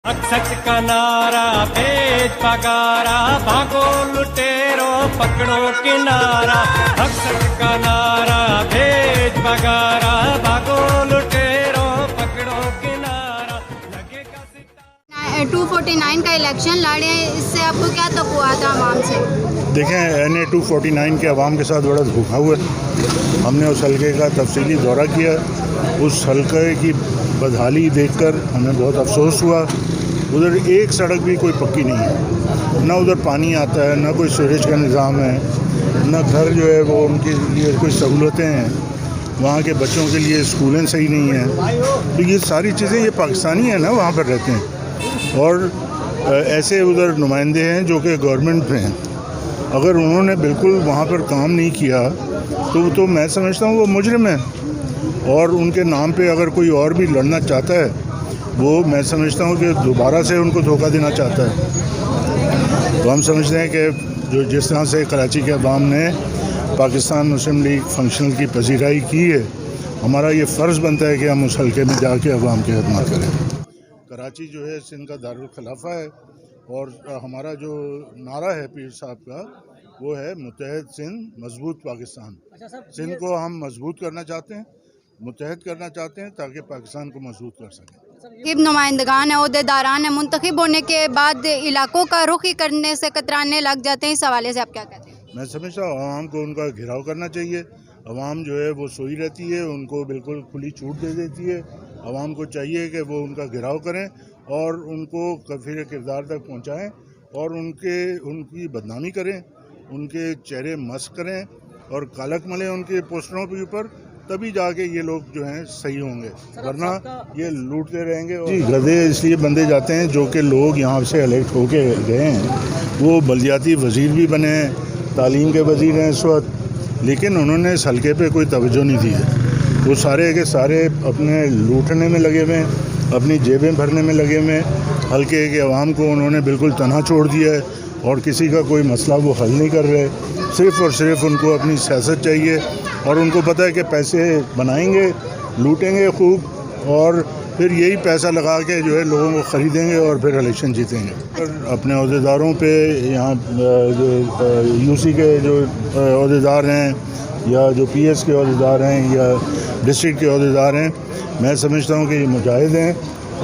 मकसद का नारा भेज पगारा, भागो लुटेरो पकड़ो किनारा। मकसद का नारा भेज पगारा, भागो लुटेरो पकड़ो किनारा। लगेगा सितारा। 249 का इलेक्शन लड़े, इससे आपको क्या तवक्कुआत है आवाम से? देखें, NA 249 के अवाम के साथ बड़ा धोखा हुआ। हमने उस हलके का तफसीली दौरा किया। उस हलके की बदहाली देखकर हमें बहुत अफसोस हुआ। उधर एक सड़क भी कोई पक्की नहीं है, ना उधर पानी आता है, ना कोई सीवरेज का निज़ाम है, ना घर जो है वो उनके लिए कोई सहूलतें हैं, वहाँ के बच्चों के लिए स्कूलें सही नहीं हैं। तो ये सारी चीज़ें, ये पाकिस्तानी हैं ना, वहाँ पर रहते हैं, और ऐसे उधर नुमाइंदे हैं जो कि गवर्नमेंट में हैं। अगर उन्होंने बिल्कुल वहाँ पर काम नहीं किया तो मैं समझता हूँ वो मुजरिम है, और उनके नाम पे अगर कोई और भी लड़ना चाहता है, वो मैं समझता हूँ कि दोबारा से उनको धोखा देना चाहता है। तो हम समझते हैं कि जो जिस तरह से कराची के अवाम ने पाकिस्तान मुस्लिम लीग फंक्शनल की पजीराई की है, हमारा ये फ़र्ज़ बनता है कि हम उस हल्के में जाके अवाम की खिदमत करें। कराची जो है सिंध का दारुल खिलाफा है, और हमारा जो नारा है पीर साहब का, वो है मुत्तहद सिंध मजबूत पाकिस्तान। सिंध को हम मजबूत करना चाहते हैं, मुत्तहद करना चाहते हैं, ताकि पाकिस्तान को मजबूत कर सकें। नुमाइंदगान है, ओहदेदारान है, मुंतखब होने के बाद इलाकों का रुख ही करने से कतराने लग जाते हैं। इस हवाले से आप क्या कहते हैं? मैं समझता हूँ आवाम को उनका घिराव करना चाहिए। आवाम जो है वो सोई रहती है, उनको बिल्कुल खुली छूट दे देती है। आवाम को चाहिए कि वो उनका घिराव करें और उनको कफीर किरदार तक पहुँचाएँ, और उनकी बदनामी करें, उनके चेहरे मस्क करें और कालक मलें उनके पोस्टरों के ऊपर, तभी जाके ये लोग जो हैं सही होंगे, वरना ये लूटते रहेंगे। जी, गधे इसलिए बंदे जाते हैं जो कि लोग यहाँ से इलेक्ट होके गए हैं, वो बल्दियाती वज़ीर भी बने हैं, तालीम के वज़ीर हैं इस वक्त, लेकिन उन्होंने इस हल्के पे कोई तवज्जो नहीं दी है। वो सारे के सारे अपने लूटने में लगे हुए हैं, अपनी जेबें भरने में लगे हुए हैं। हल्के के अवाम को उन्होंने बिल्कुल तनहा छोड़ दिया है, और किसी का कोई मसला वो हल नहीं कर रहे। सिर्फ़ और सिर्फ उनको अपनी सियासत चाहिए, और उनको पता है कि पैसे बनाएंगे, लूटेंगे खूब, और फिर यही पैसा लगा के जो है लोगों को ख़रीदेंगे और फिर इलेक्शन जीतेंगे। और अपने अहदेदारों पे यहाँ जो UC के जो अहदेदार हैं, या जो PS के अहदेदार हैं, या डिस्ट्रिक्ट के अहदेदार हैं, मैं समझता हूँ कि ये मुजाहिद हैं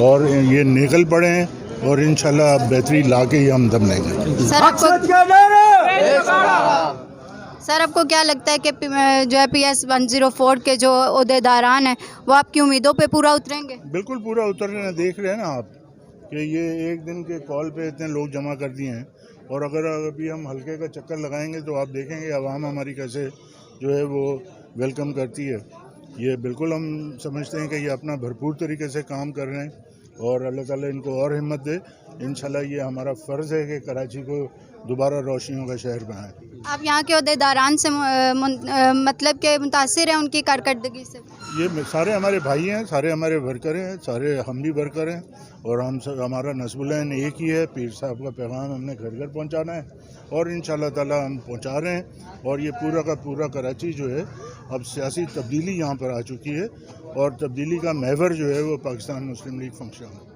और ये निकल पड़े हैं, और इंशाल्लाह बेहतरी ला के ही हम दम लेंगे। सर, आपको क्या लगता है कि जो है PS 104 के जो ओहदेदारान हैं वो आपकी उम्मीदों पे पूरा उतरेंगे? बिल्कुल पूरा उतर रहे हैं। देख रहे हैं ना आप कि ये एक दिन के कॉल पे इतने लोग जमा कर दिए हैं, और अगर अभी हम हल्के का चक्कर लगाएंगे तो आप देखेंगे आवाम हमारी कैसे जो है वो वेलकम करती है। ये बिल्कुल हम समझते हैं कि ये अपना भरपूर तरीके से काम कर रहे हैं, और अल्लाह ताला इनको और हिम्मत दे। इंशाल्लाह ये हमारा फ़र्ज़ है कि कराची को दोबारा रोशनियों का शहर बनाएं। आप यहाँ के ओहदेदारान से मतलब के मुतासिर हैं उनकी कारकर्दगी से? ये सारे हमारे भाई हैं, सारे हमारे वर्कर हैं, सारे हम भी वर्कर हैं, और हमारा नस्बुलैन एक ही है। पीर साहब का पैगाम हमने घर घर पहुँचाना है, और इंशाल्लाह ताला हम पहुँचा रहे हैं। और ये पूरा का पूरा कराची जो है अब सियासी तब्दीली यहाँ पर आ चुकी है, और तब्दीली का महवर जो है वो पाकिस्तान मुस्लिम लीग फंक्शन है।